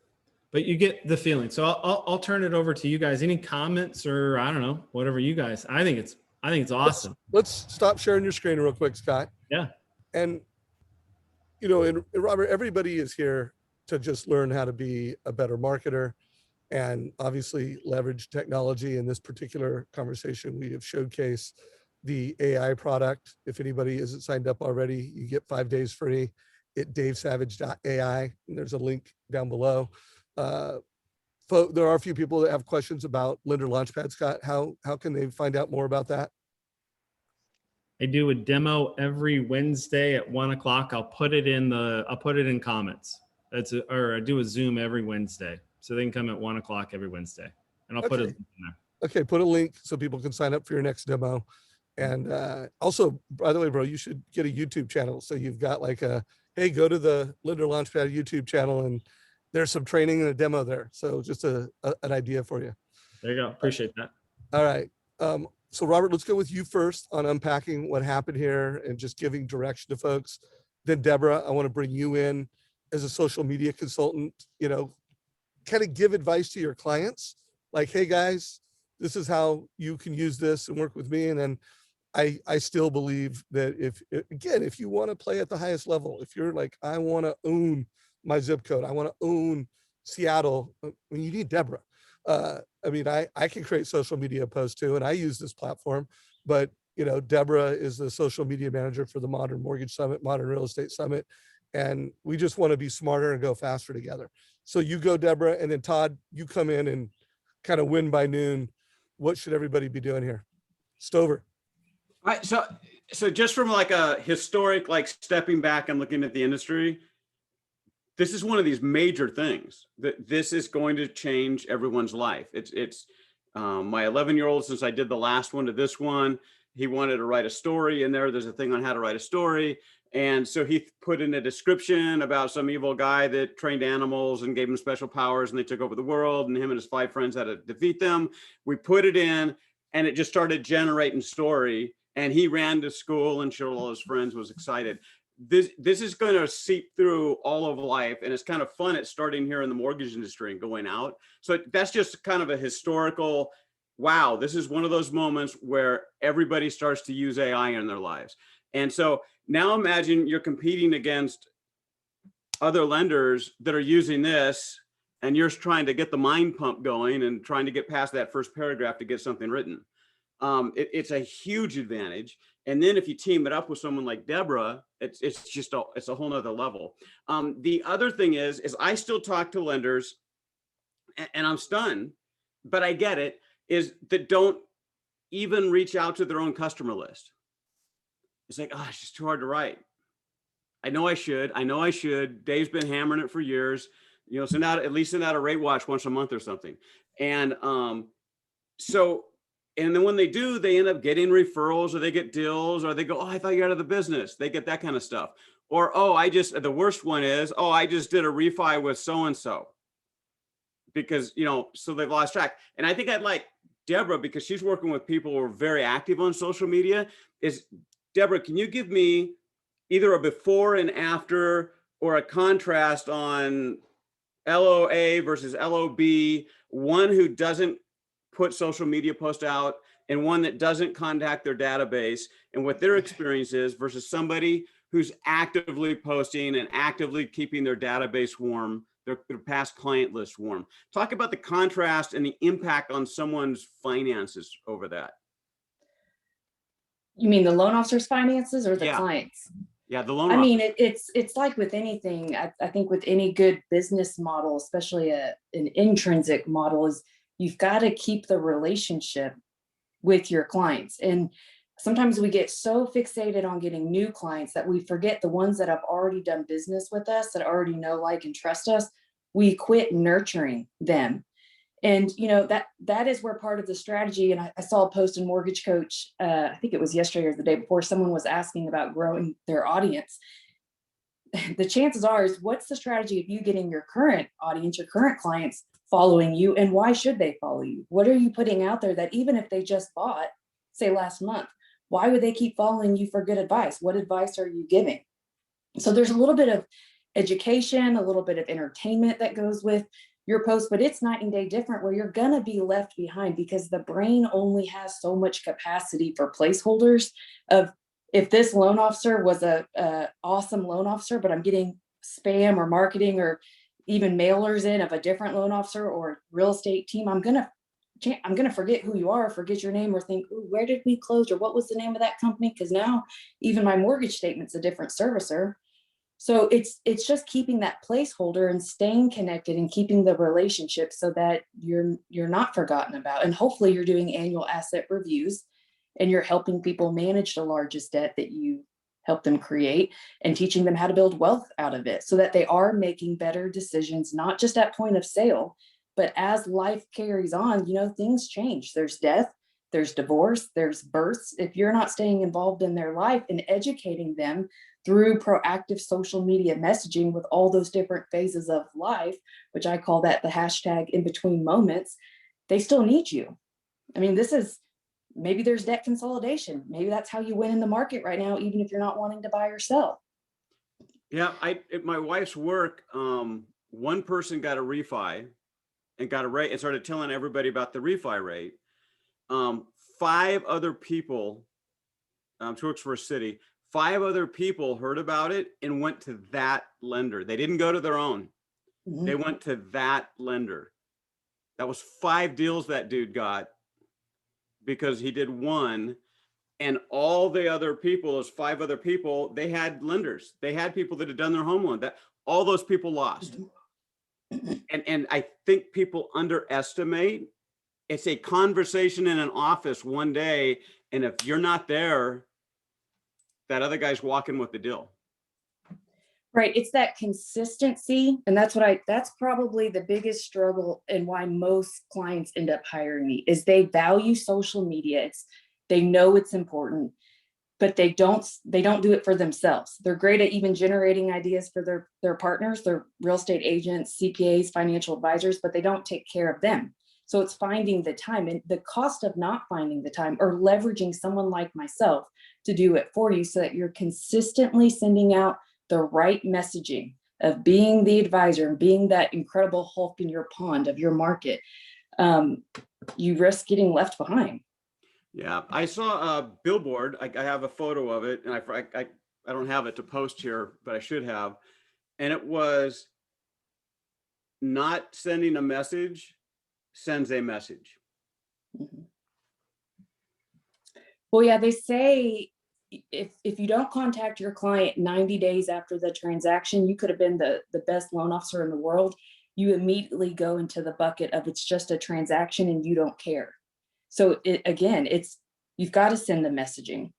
but you get the feeling. So I'll turn it over to you guys. Any comments or I don't know, whatever you guys. I think it's awesome. Let's stop sharing your screen real quick, Scott. Yeah. And and Robert, everybody is here to just learn how to be a better marketer and obviously leverage technology. In this particular conversation, we have showcased the AI product. If anybody isn't signed up already, you get 5 days free at davesavage.ai. And there's a link down below. There are a few people that have questions about Lender Launchpad. Scott, how can they find out more about that? I do a demo every Wednesday at 1 o'clock. I'll put it in comments. Or I do a Zoom every Wednesday. So they can come at 1 o'clock every Wednesday. And I'll put it in there. Okay, put a link so people can sign up for your next demo. And also, by the way, bro, you should get a YouTube channel. So you've got like hey, go to the Lender Launchpad YouTube channel and there's some training and a demo there. So just an idea for you. There you go. Appreciate that. All right. So Robert, let's go with you first on unpacking what happened here and just giving direction to folks. Then Deborah, I want to bring you in as a social media consultant, kind of give advice to your clients. Like, hey guys, this is how you can use this and work with me. And then I still believe that if you want to play at the highest level, if you're like, I want to own my zip code, I want to own Seattle, you need Deborah. I can create social media posts too, and I use this platform, but Deborah is the social media manager for the Modern Mortgage Summit, Modern Real Estate Summit. And we just want to be smarter and go faster together. So you go, Deborah, and then Todd, you come in and kind of win by noon. What should everybody be doing here? Stover. All right, so just from like a historic, like stepping back and looking at the industry, this is one of these major things that this is going to change everyone's life. It's my 11-year-old, since I did the last one to this one, he wanted to write a story in there. There's a thing on how to write a story. And so he put in a description about some evil guy that trained animals and gave him special powers, and they took over the world, and him and his 5 friends had to defeat them. We put it in, and it just started generating story. And he ran to school and showed all his friends, was excited. This is going to seep through all of life, and it's kind of fun. It's starting here in the mortgage industry and going out. So that's just kind of a historical, wow, this is one of those moments where everybody starts to use AI in their lives. And so now imagine you're competing against other lenders that are using this, and you're trying to get the mind pump going and trying to get past that first paragraph to get something written. It's a huge advantage. And then if you team it up with someone like Deborah, it's a whole nother level. The other thing is I still talk to lenders, and I'm stunned, but I get it, is that don't even reach out to their own customer list. It's like, oh, it's just too hard to write. I know I should. Dave's been hammering it for years. Send out a rate watch once a month or something. And and then when they do, they end up getting referrals, or they get deals, or they go, oh, I thought you're out of the business. They get that kind of stuff. Or, the worst one is, I just did a refi with so-and-so, because, so they've lost track. And I think I'd like Deborah, because she's working with people who are very active on social media, is, Deborah, can you give me either a before and after, or a contrast on LOA versus LOB, one who doesn't put social media posts out and one that doesn't contact their database, and what their experience is versus somebody who's actively posting and actively keeping their database warm, their past client list warm. Talk about the contrast and the impact on someone's finances over that. You mean the loan officer's finances or the Yeah. clients? Yeah, the loan I mean, officer. it's like with anything. I think with any good business model, especially an intrinsic model, is you've got to keep the relationship with your clients. And sometimes we get so fixated on getting new clients that we forget the ones that have already done business with us, that already know, like, and trust us. We quit nurturing them. And that is where part of the strategy. And I saw a post in Mortgage Coach, I think it was yesterday or the day before, someone was asking about growing their audience. The chances are is, what's the strategy of you getting your current audience, your current clients following you, and why should they follow you? What are you putting out there that even if they just bought, say, last month, why would they keep following you for good advice? What advice are you giving? So there's a little bit of education, a little bit of entertainment that goes with your post, but it's night and day different, where you're going to be left behind, because the brain only has so much capacity for placeholders of, if this loan officer was a awesome loan officer, but I'm getting spam or marketing or even mailers in of a different loan officer or real estate team, I'm going to forget who you are, forget your name, or think, ooh, where did we close, or what was the name of that company? Because now even my mortgage statement's a different servicer. So it's just keeping that placeholder and staying connected and keeping the relationship so that you're not forgotten about. And hopefully you're doing annual asset reviews, and you're helping people manage the largest debt that you help them create, and teaching them how to build wealth out of it, so that they are making better decisions, not just at point of sale, but as life carries on. Things change. There's death, there's divorce, there's births. If you're not staying involved in their life and educating them through proactive social media messaging with all those different phases of life, which I call that the hashtag in between moments, they still need you. I mean, maybe there's debt consolidation. Maybe that's how you win in the market right now, even if you're not wanting to buy or sell. Yeah, at my wife's work, one person got a refi and got a rate and started telling everybody about the refi rate. 5 other people, she works for a city, 5 other people heard about it and went to that lender. They didn't go to their own. Mhm. They went to that lender. That was 5 deals that dude got, because he did one. And all the other people, those 5 other people, they had lenders. They had people that had done their home loan. That all those people lost. And I think people underestimate. It's a conversation in an office one day, and if you're not there, that other guy's walking with the deal. Right. It's that consistency. And that's probably the biggest struggle, and why most clients end up hiring me, is they value social media. They know it's important. but they don't do it for themselves. They're great at even generating ideas for their partners, their real estate agents, CPAs, financial advisors, but they don't take care of them. So it's finding the time, and the cost of not finding the time or leveraging someone like myself to do it for you so that you're consistently sending out the right messaging of being the advisor and being that incredible Hulk in your pond of your market. You risk getting left behind. Yeah, I saw a billboard. I have a photo of it, and I don't have it to post here, but I should have. And it was, not sending a message sends a message. Mhm. Well, yeah, they say if you don't contact your client 90 days after the transaction, you could have been the best loan officer in the world. You immediately go into the bucket of it's just a transaction and you don't care. So you've got to send the messaging.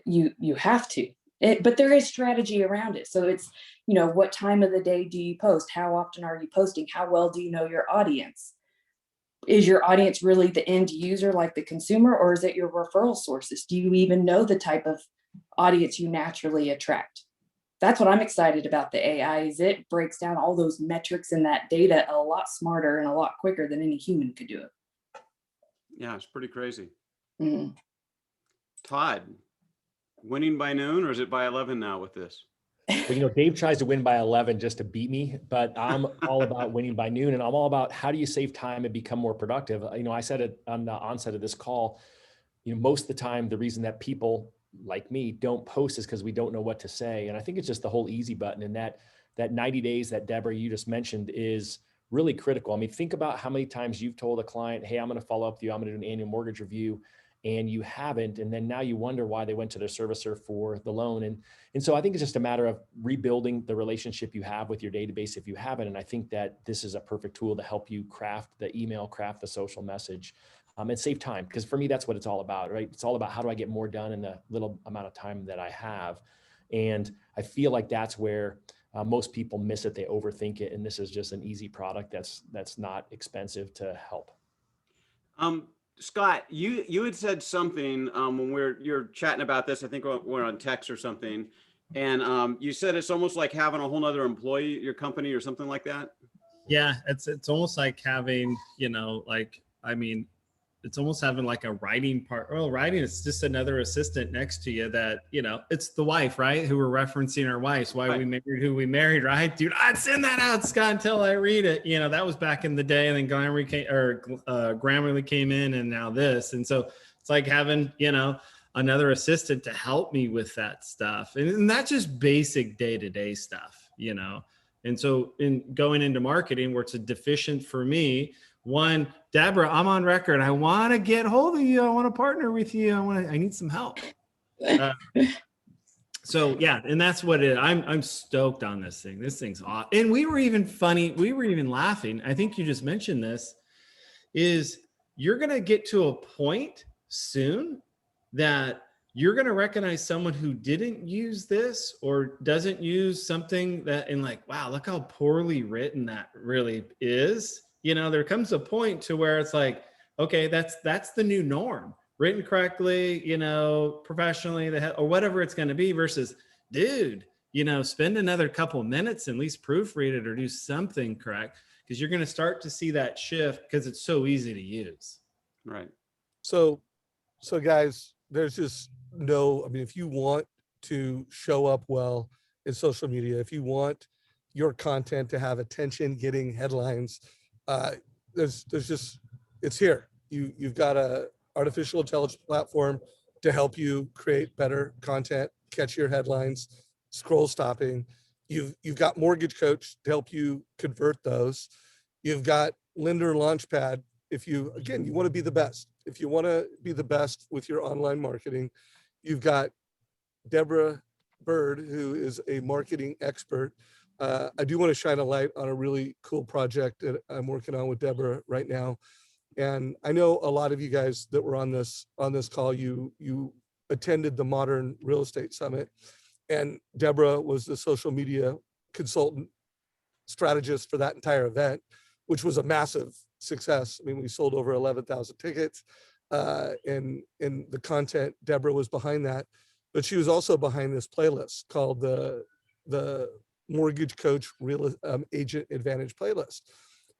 You have to. But there is strategy around it. So it's, what time of the day do you post? How often are you posting? How well do you know your audience? Is your audience really the end user, like the consumer, or is it your referral sources? Do you even know the type of audience you naturally attract? That's what I'm excited about the AI, is it breaks down all those metrics and that data a lot smarter and a lot quicker than any human could do it. Yeah, it's pretty crazy. Mhm. Todd, winning by noon, or is it by 11 now with this? Well, Dave tries to win by 11 just to beat me, but I'm all about winning by noon, and I'm all about how do you save time and become more productive. I said it on the onset of this call, most of the time, the reason that people like me don't post is because we don't know what to say. And I think it's just the whole easy button, and that 90 days that Deborah, you just mentioned, is really critical. I mean, think about how many times you've told a client, hey, I'm going to follow up with you. I'm going to do an annual mortgage review, and you haven't. And then now you wonder why they went to their servicer for the loan. And so I think it's just a matter of rebuilding the relationship you have with your database if you haven't. And I think that this is a perfect tool to help you craft the email, craft the social message, and save time. Because for me, that's what it's all about, right? It's all about how do I get more done in the little amount of time that I have. And I feel like that's where most people miss it. They overthink it. And this is just an easy product that's not expensive to help. Scott, you had said something when you're chatting about this. I think we're on text or something, and you said it's almost like having a whole nother employee at your company or something like that. Yeah, it's almost like having, it's almost having like a writing part. Well, writing is just another assistant next to you that, it's the wife, right? Who we're referencing our wives, why we married who we married, right? Dude, I'd send that out, Scott, until I read it. That was back in the day. And then Grammarly came in, and now this. And so it's like having, another assistant to help me with that stuff. And that's just basic day-to-day stuff, And so in going into marketing where it's a deficient for me, one, Deborah, I'm on record. I want to get hold of you. I want to partner with you. I need some help. So yeah, and that's what it is. I'm stoked on this thing. This thing's awesome. And we were even laughing. I think you just mentioned this, is you're going to get to a point soon that you're going to recognize someone who didn't use this or doesn't use something that, and like, wow, look how poorly written that really is. There comes a point to where it's like, okay, that's the new norm, written correctly, professionally, or whatever it's going to be, versus, dude, spend another couple of minutes and at least proofread it or do something correct, because you're going to start to see that shift because it's so easy to use. Right. So guys, there's just if you want to show up well in social media, if you want your content to have attention getting headlines, it's here. You've got a artificial intelligence platform to help you create better content, catch your headlines, scroll stopping. You've got Mortgage Coach to help you convert those. You've got Lender Launchpad. If you want to be the best, if you want to be the best with your online marketing, you've got Deborah Bird, who is a marketing expert. I do want to shine a light on a really cool project that I'm working on with Deborah right now. And I know a lot of you guys that were on this call, you attended the Modern Real Estate Summit, and Deborah was the social media consultant strategist for that entire event, which was a massive success. I mean, we sold over 11,000 tickets, and the content, Deborah was behind that. but she was also behind this playlist called the Mortgage Coach Real Agent Advantage playlist.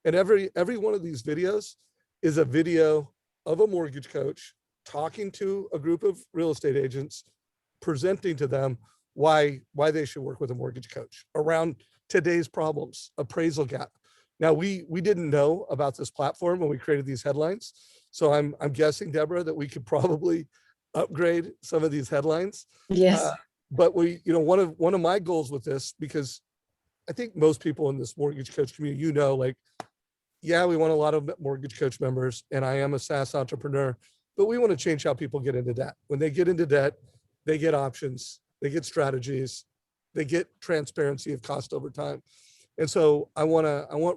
And every one of these videos is a video of a mortgage coach talking to a group of real estate agents, presenting to them why they should work with a mortgage coach around today's problems, appraisal gap. Now we didn't know about this platform when we created these headlines, so I'm guessing, Deborah, that we could probably upgrade some of these headlines. Yes. But we, one of my goals with this, because I think most people in this mortgage coach community, like, yeah, we want a lot of mortgage coach members, and I am a SaaS entrepreneur, but we want to change how people get into debt. When they get into debt, they get options, they get strategies, they get transparency of cost over time. And so I want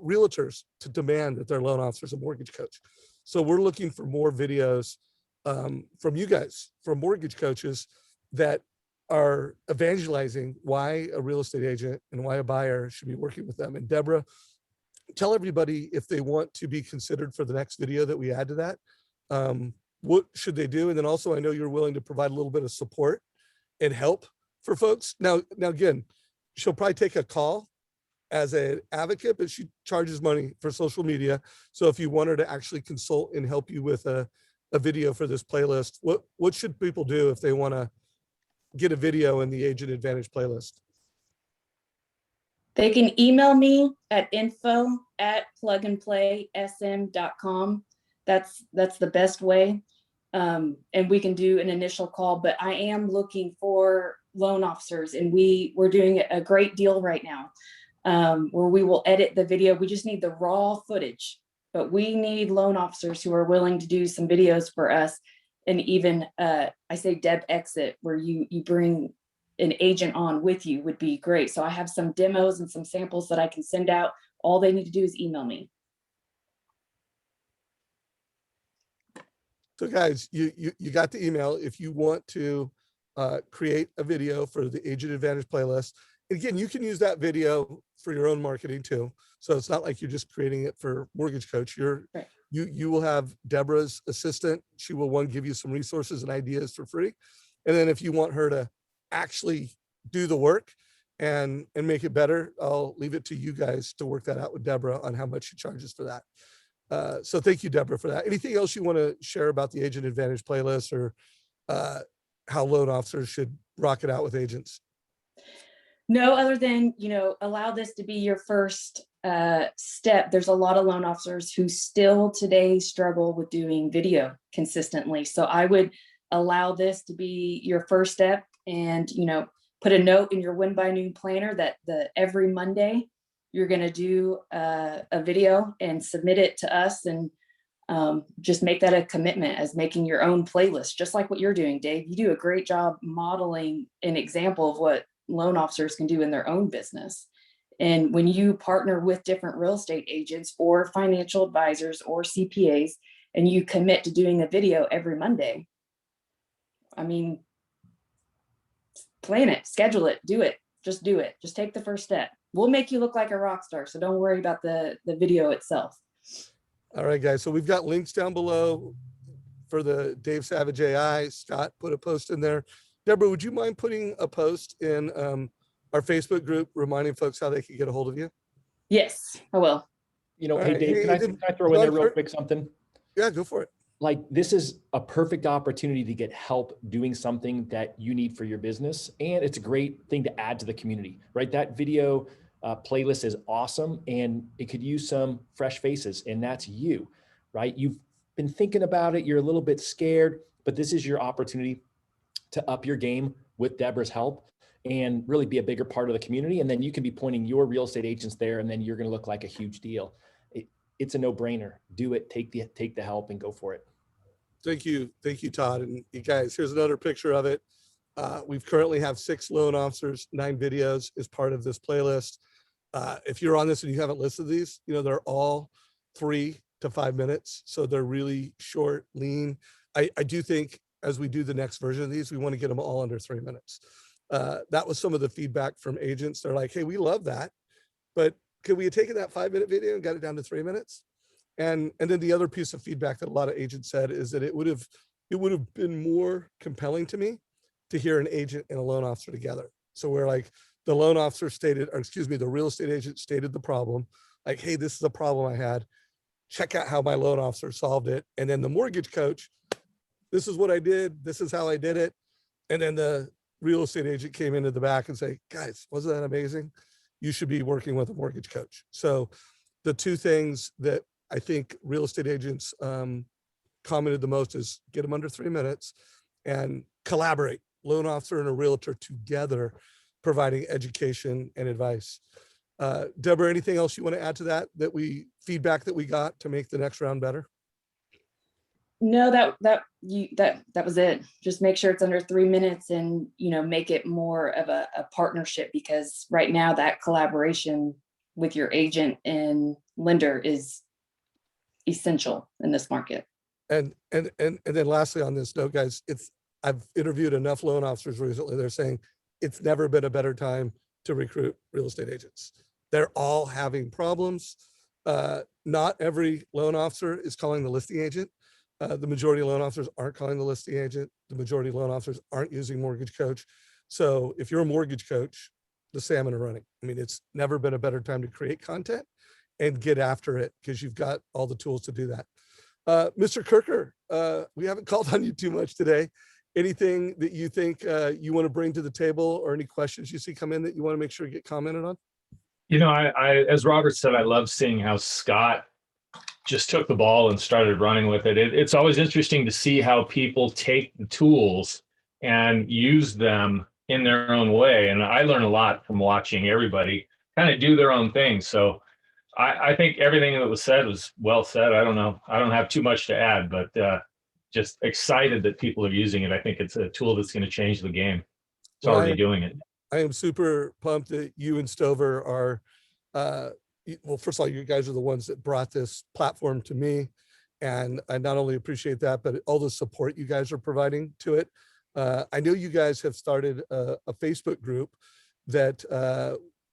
realtors to demand that their loan officer's a mortgage coach. So we're looking for more videos from you guys, from mortgage coaches that are evangelizing why a real estate agent and why a buyer should be working with them. And Deborah, tell everybody if they want to be considered for the next video that we add to that, what should they do? And then also, I know you're willing to provide a little bit of support and help for folks. Now again, she'll probably take a call as an advocate, but she charges money for social media. So if you want her to actually consult and help you with a video for this playlist, what should people do if they want to get a video in the Agent Advantage playlist? They can email me at info@plugandplaysm.com. That's the best way. And we can do an initial call, but I am looking for loan officers, and we're doing a great deal right now where we will edit the video. We just need the raw footage, but we need loan officers who are willing to do some videos for us. And even I say Deb Exit, where you bring an agent on with you, would be great. So I have some demos and some samples that I can send out. All they need to do is email me. So guys, you got the email. If you want to create a video for the Agent Advantage playlist, again, you can use that video for your own marketing too. So it's not like you're just creating it for Mortgage Coach. Right. You will have Deborah's assistant. She will give you some resources and ideas for free. And then if you want her to actually do the work and make it better, I'll leave it to you guys to work that out with Deborah on how much she charges for that. So thank you, Deborah, for that. Anything else you want to share about the Agent Advantage playlist, or how loan officers should rock it out with agents? No, other than, allow this to be your first step. There's a lot of loan officers who still today struggle with doing video consistently. So I would allow this to be your first step, and, put a note in your Win by Noon planner that every Monday you're going to do a video and submit it to us, and just make that a commitment as making your own playlist, just like what you're doing, Dave. You do a great job modeling an example of what loan officers can do in their own business. And when you partner with different real estate agents or financial advisors or CPAs, and you commit to doing a video every Monday, I mean, plan it, schedule it, do it. Just do it. Just take the first step. We'll make you look like a rock star, so don't worry about the video itself. All right, guys. So we've got links down below for the Dave Savage AI. Scott put a post in there. Deborah, would you mind putting a post in our Facebook group reminding folks how they can get a hold of you? Yes, I will. Hey, right. Dave, can I throw in there real quick something? Yeah, go for it. Like, this is a perfect opportunity to get help doing something that you need for your business. And it's a great thing to add to the community, right? That video playlist is awesome, and it could use some fresh faces, and that's you, right? You've been thinking about it. You're a little bit scared, but this is your opportunity to up your game with Deborah's help and really be a bigger part of the community. And then you can be pointing your real estate agents there, and then you're going to look like a huge deal. It's a no-brainer. Do it, take the help, and go for it. Thank you, Todd. And you guys, here's another picture of it. We've currently have 6 loan officers, 9 videos as part of this playlist. If you're on this and you haven't listened to these, they're all 3 to 5 minutes. So they're really short, lean. I do think as we do the next version of these, we want to get them all under 3 minutes. That was some of the feedback from agents. They're like, hey, we love that, but could we have taken that 5-minute video and got it down to 3 minutes? And then the other piece of feedback that a lot of agents said is that it would have been more compelling to me to hear an agent and a loan officer together. So we're like, the loan officer stated, or excuse me, the real estate agent stated the problem. Like, hey, this is a problem I had. Check out how my loan officer solved it. And then the mortgage coach, this is what I did. This is how I did it. And then the real estate agent came into the back and say, guys, wasn't that amazing? You should be working with a mortgage coach. So the two things that I think real estate agents commented the most is get them under 3 minutes and collaborate, loan officer and a realtor together, providing education and advice. Deborah, anything else you want to add to that, feedback that we got to make the next round better? No, that was it. Just make sure it's under 3 minutes and, make it more of a partnership, because right now that collaboration with your agent and lender is essential in this market. And then lastly on this note, guys, I've interviewed enough loan officers recently. They're saying it's never been a better time to recruit real estate agents. They're all having problems. Not every loan officer is calling the listing agent. The majority of loan officers aren't calling the listing agent. The majority of loan officers aren't using Mortgage Coach. So if you're a mortgage coach, the salmon are running. I mean, it's never been a better time to create content and get after it, because you've got all the tools to do that. Mr. Kirker, we haven't called on you too much today. Anything that you think you want to bring to the table, or any questions you see come in that you want to make sure get commented on? I as Robert said, I love seeing how Scott just took the ball and started running with it. It's always interesting to see how people take the tools and use them in their own way. And I learn a lot from watching everybody kind of do their own thing. So I think everything that was said was well said. I don't know. I don't have too much to add, but just excited that people are using it. I think it's a tool that's going to change the game. It's already doing it. I am super pumped that you and Stover are, well, first of all, you guys are the ones that brought this platform to me. And I not only appreciate that, but all the support you guys are providing to it. I know you guys have started a Facebook group that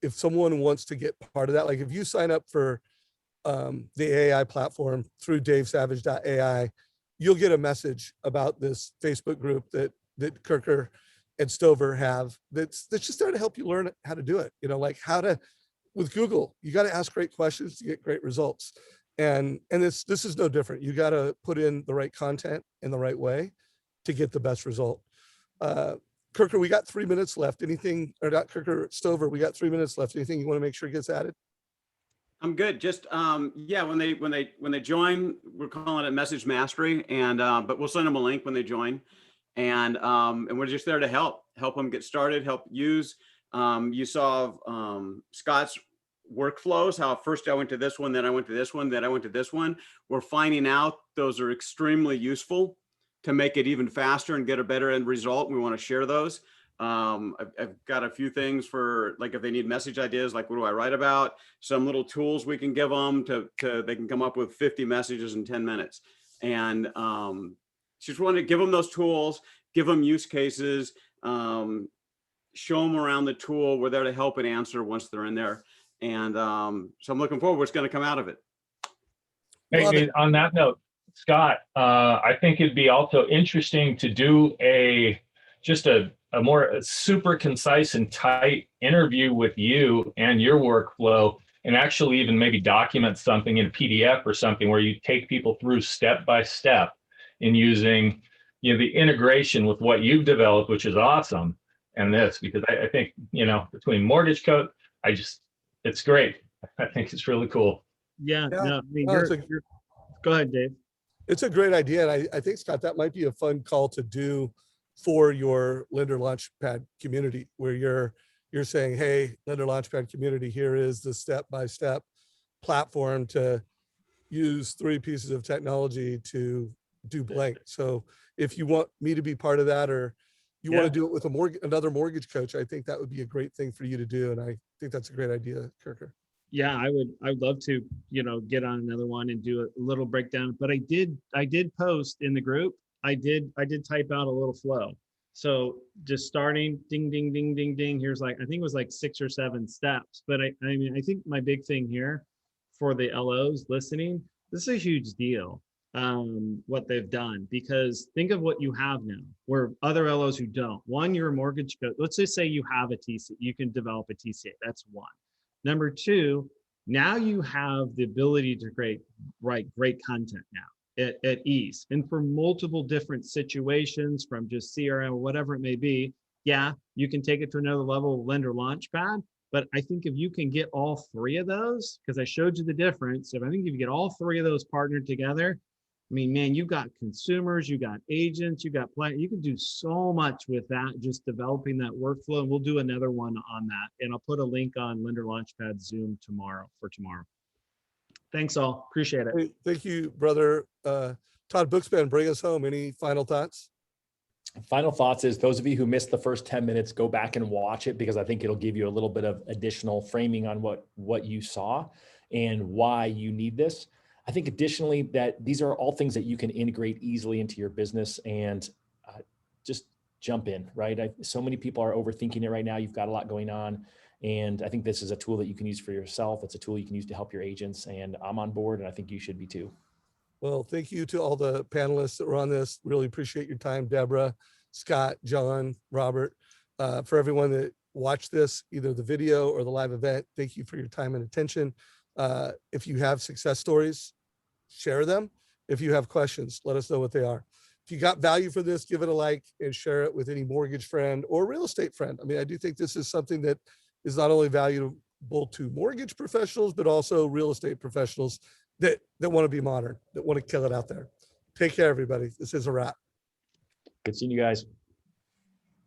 if someone wants to get part of that, like if you sign up for the AI platform through davesavage.ai, you'll get a message about this Facebook group that Kirker and Stover have that's just there to help you learn how to do it. Like how to, with Google, you got to ask great questions to get great results. And this is no different. You got to put in the right content in the right way to get the best result. Kirker, we got 3 minutes left. Anything, or not Kirker, Stover, we got 3 minutes left. Anything you want to make sure gets added? I'm good. Just yeah, when they join, we're calling it message mastery, and but we'll send them a link when they join, and we're just there to help them get started, help use. You saw Scott's workflows, how first I went to this one, then I went to this one, then I went to this one. We're finding out those are extremely useful to make it even faster and get a better end result. We want to share those. I've got a few things for, like, if they need message ideas, like what do I write about? Some little tools we can give them to they can come up with 50 messages in 10 minutes. And just want to give them those tools, give them use cases, show them around the tool. We're there to help and answer once they're in there. And so I'm looking forward to what's going to come out of it. Hey, on that note, Scott, I think it'd be also interesting to do a more super concise and tight interview with you and your workflow, and actually even maybe document something in a PDF or something where you take people through step by step in using the integration with what you've developed, which is awesome. And this, because I think, between Mortgage Coach, it's great. I think it's really cool. Yeah. Yeah. No, I mean, No, go ahead, Dave. It's a great idea. And I think, Scott, that might be a fun call to do for your Lender Launchpad community, where you're saying, hey, Lender Launchpad community, here is the step-by-step platform to use 3 pieces of technology to do blank. So if you want me to be part of that, or you want to do it with another mortgage coach, I think that would be a great thing for you to do. And I think that's a great idea, Kirker. Yeah, I would love to, get on another one and do a little breakdown. But I did post in the group. I did type out a little flow. So just starting, ding, ding, ding, ding, ding. Here's I think it was 6 or 7 steps. But I mean, I think my big thing here for the LOs listening, this is a huge deal. what they've done, because think of what you have now where other LOs who don't. One, you're a mortgage coach. Let's just say you have a TC, you can develop a TCA. That's one. Number two, now you have the ability to write great content now at ease and for multiple different situations, from just CRM or whatever it may be. Yeah, you can take it to another level of Lender Launchpad. But I think if you can get all three of those, because I showed you the difference, if you get all three of those partnered together, I mean, man, you got consumers, you got agents, you got you can do so much with that, just developing that workflow. And we'll do another one on that. And I'll put a link on Lender Launchpad Zoom tomorrow. Thanks all. Appreciate it. Hey, thank you, brother. Todd Bookspan, bring us home. Any final thoughts? Final thoughts is, those of you who missed the first 10 minutes, go back and watch it, because I think it'll give you a little bit of additional framing on what you saw and why you need this. I think additionally that these are all things that you can integrate easily into your business, and just jump in, right? So many people are overthinking it right now. You've got a lot going on. And I think this is a tool that you can use for yourself. It's a tool you can use to help your agents, and I'm on board, and I think you should be too. Well, thank you to all the panelists that were on this. Really appreciate your time, Deborah, Scott, John, Robert. For everyone that watched this, either the video or the live event, thank you for your time and attention. If you have success stories, share them. If you have questions, let us know what they are. If you got value for this, give it a like and share it with any mortgage friend or real estate friend. I mean, I do think this is something that is not only valuable to mortgage professionals, but also real estate professionals that want to be modern, that want to kill it out there. Take care, everybody. This is a wrap. Good seeing you guys.